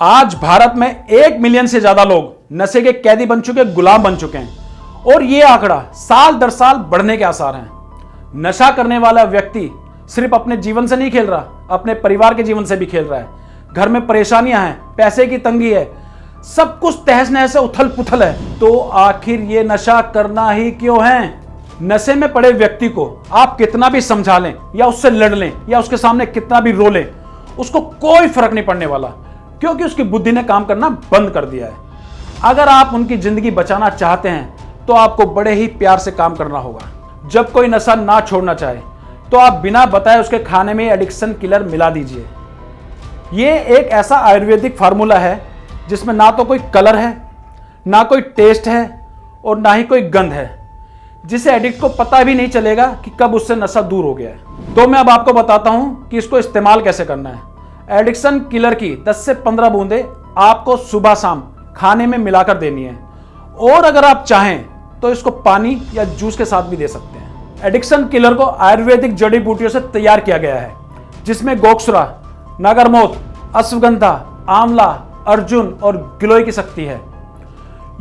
आज भारत में 1 मिलियन से ज्यादा लोग नशे के कैदी बन चुके, गुलाम बन चुके हैं और यह आंकड़ा साल दर साल बढ़ने के आसार हैं। नशा करने वाला व्यक्ति सिर्फ अपने जीवन से नहीं खेल रहा, अपने परिवार के जीवन से भी खेल रहा है। घर में परेशानियां हैं, पैसे की तंगी है, सब कुछ तहस नहस से उथल पुथल है। तो आखिर ये नशा करना ही क्यों है? नशे में पड़े व्यक्ति को आप कितना भी समझा लें या उससे लड़ लें या उसके सामने कितना भी रो लें, उसको कोई फर्क नहीं पड़ने वाला, क्योंकि उसकी बुद्धि ने काम करना बंद कर दिया है। अगर आप उनकी जिंदगी बचाना चाहते हैं तो आपको बड़े ही प्यार से काम करना होगा। जब कोई नशा ना छोड़ना चाहे तो आप बिना बताए उसके खाने में एडिक्शन किलर मिला दीजिए। ये एक ऐसा आयुर्वेदिक फार्मूला है जिसमें ना तो कोई कलर है, ना कोई टेस्ट है और ना ही कोई गंध है, जिसे एडिक्ट को पता भी नहीं चलेगा कि कब उससे नशा दूर हो गया है। तो मैं अब आपको बताता हूं कि इसको इस्तेमाल कैसे करना है। एडिक्शन किलर की 10 से 15 बूंदें आपको सुबह शाम खाने में मिलाकर देनी है और अगर आप चाहें तो इसको पानी या जूस के साथ भी दे सकते हैं। एडिक्शन किलर को आयुर्वेदिक जड़ी बूटियों से तैयार किया गया है, जिसमें गोक्षरा, नागरमोथ, अश्वगंधा, आंवला, अर्जुन और गिलोय की शक्ति है।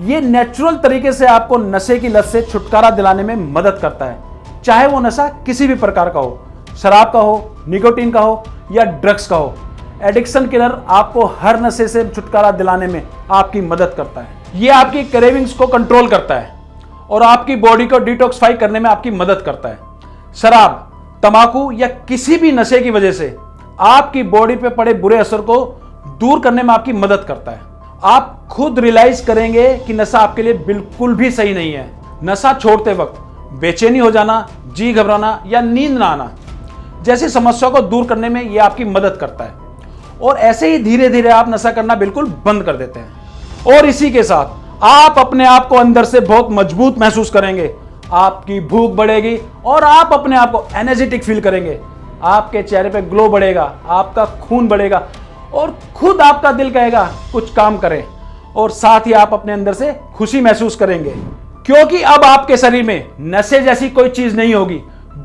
ये नेचुरल तरीके से आपको नशे की लत से छुटकारा दिलाने में मदद करता है, चाहे वो नशा किसी भी प्रकार का हो, शराब का हो, निकोटीन का हो या ड्रग्स का हो। एडिक्शन किलर आपको हर नशे से छुटकारा दिलाने में आपकी मदद करता है। ये आपकी क्रेविंग्स को कंट्रोल करता है और आपकी बॉडी को डिटॉक्सिफाई करने में आपकी मदद करता है। शराब, तंबाकू या किसी भी नशे की वजह से आपकी बॉडी पे पड़े बुरे असर को दूर करने में आपकी मदद करता है। आप खुद रियलाइज करेंगे कि नशा आपके लिए बिल्कुल भी सही नहीं है। नशा छोड़ते वक्त बेचैनी हो जाना, जी घबराना या नींद ना आना जैसी समस्या को दूर करने में यह आपकी मदद करता है और ऐसे ही धीरे धीरे आप नशा करना बिल्कुल बंद कर देते हैं और इसी के साथ आप अपने आप को अंदर से बहुत मजबूत महसूस करेंगे। आपकी भूख बढ़ेगी और आप अपने आप को एनर्जेटिक फील करेंगे। आपके चेहरे पे ग्लो बढ़ेगा, आपका खून बढ़ेगा और खुद आपका दिल कहेगा कुछ काम करें और साथ ही आप अपने अंदर से खुशी महसूस करेंगे, क्योंकि अब आपके शरीर में नशे जैसी कोई चीज नहीं होगी,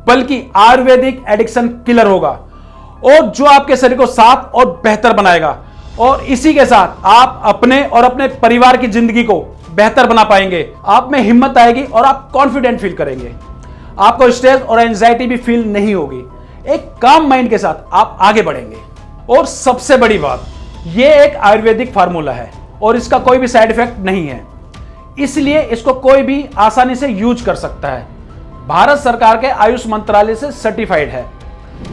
बल्कि आयुर्वेदिक एडिक्शन किलर होगा और जो आपके शरीर को साफ और बेहतर बनाएगा। और इसी के साथ आप अपने और अपने परिवार की जिंदगी को बेहतर बना पाएंगे। आप में हिम्मत आएगी और आप कॉन्फिडेंट फील करेंगे। आपको स्ट्रेस और एंजाइटी भी फील नहीं होगी। एक काम माइंड के साथ आप आगे बढ़ेंगे। और सबसे बड़ी बात, यह एक आयुर्वेदिक फार्मूला है और इसका कोई भी साइड इफेक्ट नहीं है, इसलिए इसको कोई भी आसानी से यूज कर सकता है। भारत सरकार के आयुष मंत्रालय से सर्टिफाइड है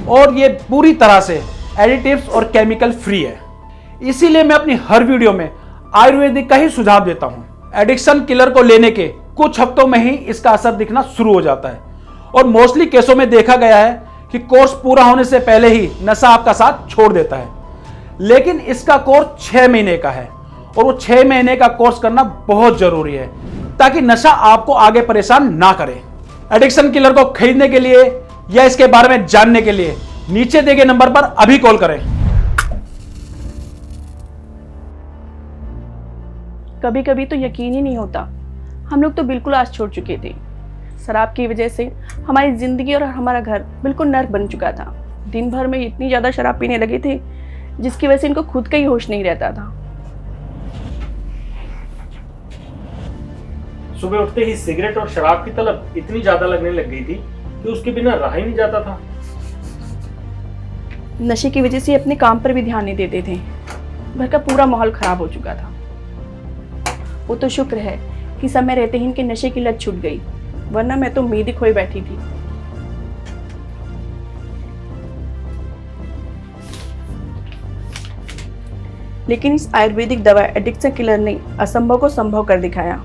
और यह पूरी तरह से एडिटिव्स और केमिकल फ्री है। इसीलिए मैं अपनी हर वीडियो में आयुर्वेदिक का ही सुझाव देता हूं। एडिक्शन किलर को लेने के कुछ हफ्तों में ही इसका असर दिखना शुरू हो जाता है और मोस्टली केसों में देखा गया है कि कोर्स पूरा होने से पहले ही नशा आपका साथ छोड़ देता है। लेकिन इसका कोर्स 6 महीने का है और वो 6 महीने का कोर्स करना बहुत जरूरी है ताकि नशा आपको आगे परेशान ना करे। एडिक्शन किलर को खरीदने के लिए या इसके बारे में जानने के लिए नीचे दिए गए नंबर पर अभी कॉल करें। कभी कभी तो यकीन ही नहीं होता, हम लोग तो बिल्कुल आस छोड़ चुके थे। शराब की वजह से हमारी ज़िंदगी और हमारा घर बिल्कुल नर्क बन चुका था। दिन भर में इतनी ज़्यादा शराब पीने लगे थे जिसकी वजह से इनको खुद का ही होश नहीं रहता था। सुबह उठते ही सिगरेट और शराब की तलब इतनी ज़्यादा लगने लग गई थी कि उसके बिना रहा ही नहीं जाता था। नशे की वजह से अपने काम पर भी ध्यान नहीं देते थे। घर का पूरा माहौल ख़राब हो चुका था। वो तो शुक्र है कि समय रहते ही इनके नशे की लत छूट गई, वरना मैं तो उम्मीद ही खोई बैठी थी। लेकिन इस आयुर्वेदिक दवा एडिक्शन किलर ने असंभव को संभव कर दिखाया।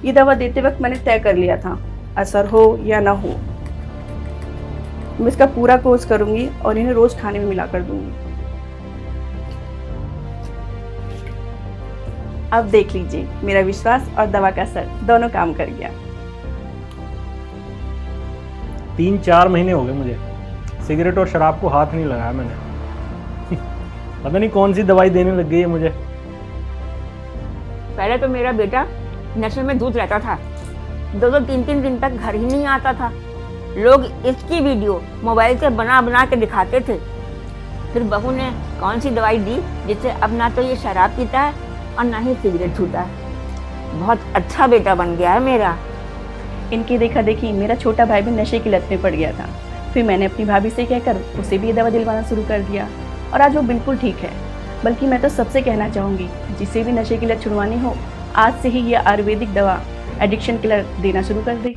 ये दवा देते वक्त मैंने तय कर लिया था, असर हो या ना हो, मैं इसका पूरा कोर्स करूंगी और इन्हें रोज खाने में मिलाकर दूंगी। अब देख लीजिए, मेरा विश्वास और दवा का असर दोनों काम कर गया। 3-4 महीने हो गए मुझे सिगरेट और शराब को हाथ नहीं लगाया मैंने। पता नहीं कौन सी दवाई देने लग गई है मुझे। पहले तो मेरा बेटा नशे में धुत रहता था, 2-2, 3-3 दिन तक घर ही नहीं आता था। लोग इसकी वीडियो मोबाइल से बना बना के दिखाते थे। फिर बहू ने कौन सी दवाई दी जिससे अब ना तो ये शराब पीता है और ना ही सिगरेट छूता है। बहुत अच्छा बेटा बन गया है मेरा। इनकी देखा देखी मेरा छोटा भाई भी नशे की लत में पड़ गया था। फिर मैंने अपनी भाभी से कहकर उसे भी ये दवा दिलवाना शुरू कर दिया और आज वो बिल्कुल ठीक है। बल्कि मैं तो सबसे कहना चाहूँगी, जिसे भी नशे की लत छुड़वानी हो, आज से ही ये आयुर्वेदिक दवा एडिक्शन किलर देना शुरू कर दे।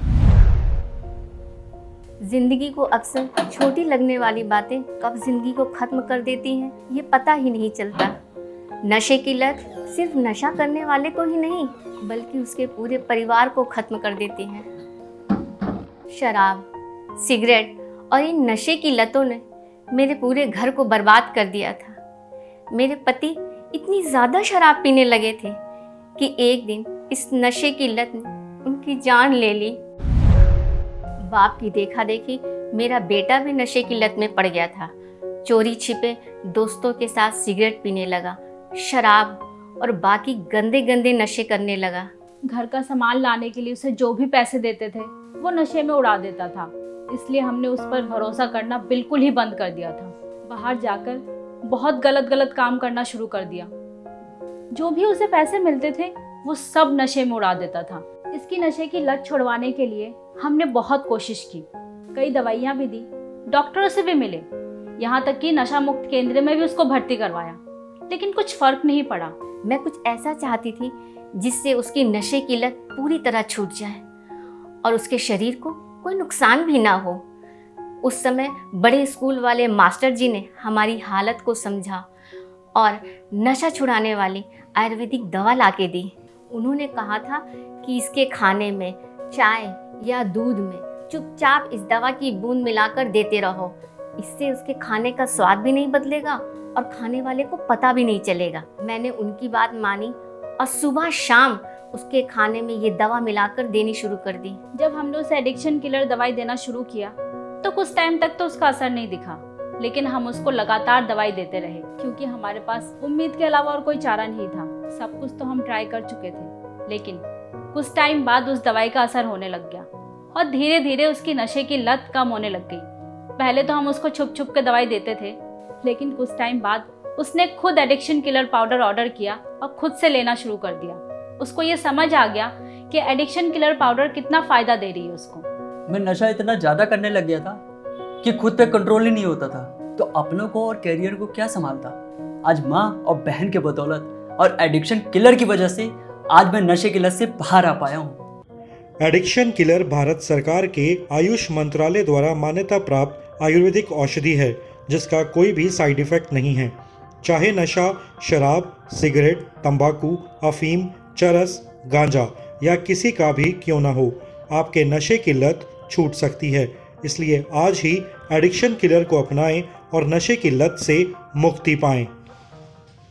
जिंदगी को अक्सर छोटी लगने वाली बातें कब जिंदगी को खत्म कर देती हैं, ये पता ही नहीं चलता। नशे की लत सिर्फ नशा करने वाले को ही नहीं, बल्कि उसके पूरे परिवार को खत्म कर देती है। शराब, सिगरेट और इन नशे की लतों ने मेरे पूरे घर को बर्बाद कर दिया था। मेरे पति इतनी ज़्यादा शराब पीने लगे थे कि एक दिन इस नशे की लत ने उनकी जान ले ली। बाप की देखा देखी मेरा बेटा भी नशे की लत में पड़ गया था। चोरी छिपे दोस्तों के साथ सिगरेट पीने लगा, शराब और बाकी गंदे गंदे नशे करने लगा। घर का सामान लाने के लिए उसे जो भी पैसे देते थे वो नशे में उड़ा देता था। इसलिए हमने उस पर भरोसा करना बिल्कुल ही बंद कर दिया था। बाहर जाकर बहुत गलत काम करना शुरू कर दिया। जो भी उसे पैसे मिलते थे वो सब नशे में उड़ा देता था। इसकी नशे की लत छुड़वाने के लिए हमने बहुत कोशिश की, कई दवाइयाँ भी दी, डॉक्टरों से भी मिले, यहाँ तक कि नशा मुक्त केंद्र में भी उसको भर्ती करवाया, लेकिन कुछ फर्क नहीं पड़ा। मैं कुछ ऐसा चाहती थी जिससे उसकी नशे की लत पूरी तरह छूट जाए और उसके शरीर को कोई नुकसान भी ना हो। उस समय बड़े स्कूल वाले मास्टर जी ने हमारी हालत को समझा और नशा छुड़ाने वाली आयुर्वेदिक दवा लाके दी। उन्होंने कहा था कि इसके खाने में, चाय या दूध में चुपचाप इस दवा की बूंद मिलाकर देते रहो। इससे उसके खाने का स्वाद भी नहीं बदलेगा और खाने वाले को पता भी नहीं चलेगा। मैंने उनकी बात मानी और सुबह शाम उसके खाने में ये दवा मिलाकर देनी शुरू कर दी। जब हमने उसे एडिक्शन किलर दवाई देना शुरू किया तो कुछ टाइम तक तो उसका असर नहीं दिखा, लेकिन हम उसको लगातार दवाई देते रहे क्योंकि हमारे पास उम्मीद के अलावा और कोई चारा नहीं था। सब कुछ तो हम ट्राई कर चुके थे, लेकिन कुछ टाइम बाद उस दवाई का असर होने लग गया और धीरे धीरे उसकी नशे की लत कम होने लग गई। पहले तो हम उसको छुप छुप के दवाई देते थे, लेकिन कुछ टाइम बाद उसने खुद एडिक्शन किलर पाउडर ऑर्डर किया और खुद से लेना शुरू कर दिया। उसको ये समझ आ गया कि एडिक्शन किलर पाउडर कितना फ़ायदा दे रही है उसको। मैं नशा इतना ज़्यादा करने लग गया था कि खुद पे कंट्रोल ही नहीं होता था, तो अपनों को और कैरियर को क्या संभालता। आज माँ और बहन के बदौलत और एडिक्शन किलर की वजह से आज मैं नशे की लत से बाहर आ पाया हूँ। एडिक्शन किलर भारत सरकार के आयुष मंत्रालय द्वारा मान्यता प्राप्त आयुर्वेदिक औषधि है जिसका कोई भी साइड इफेक्ट नहीं है। चाहे नशा शराब, सिगरेट, तंबाकू, अफीम, चरस, गांजा या किसी का भी क्यों ना हो, आपके नशे की लत छूट सकती है। इसलिए आज ही एडिक्शन किलर को अपनाएं और नशे की लत से मुक्ति पाएं।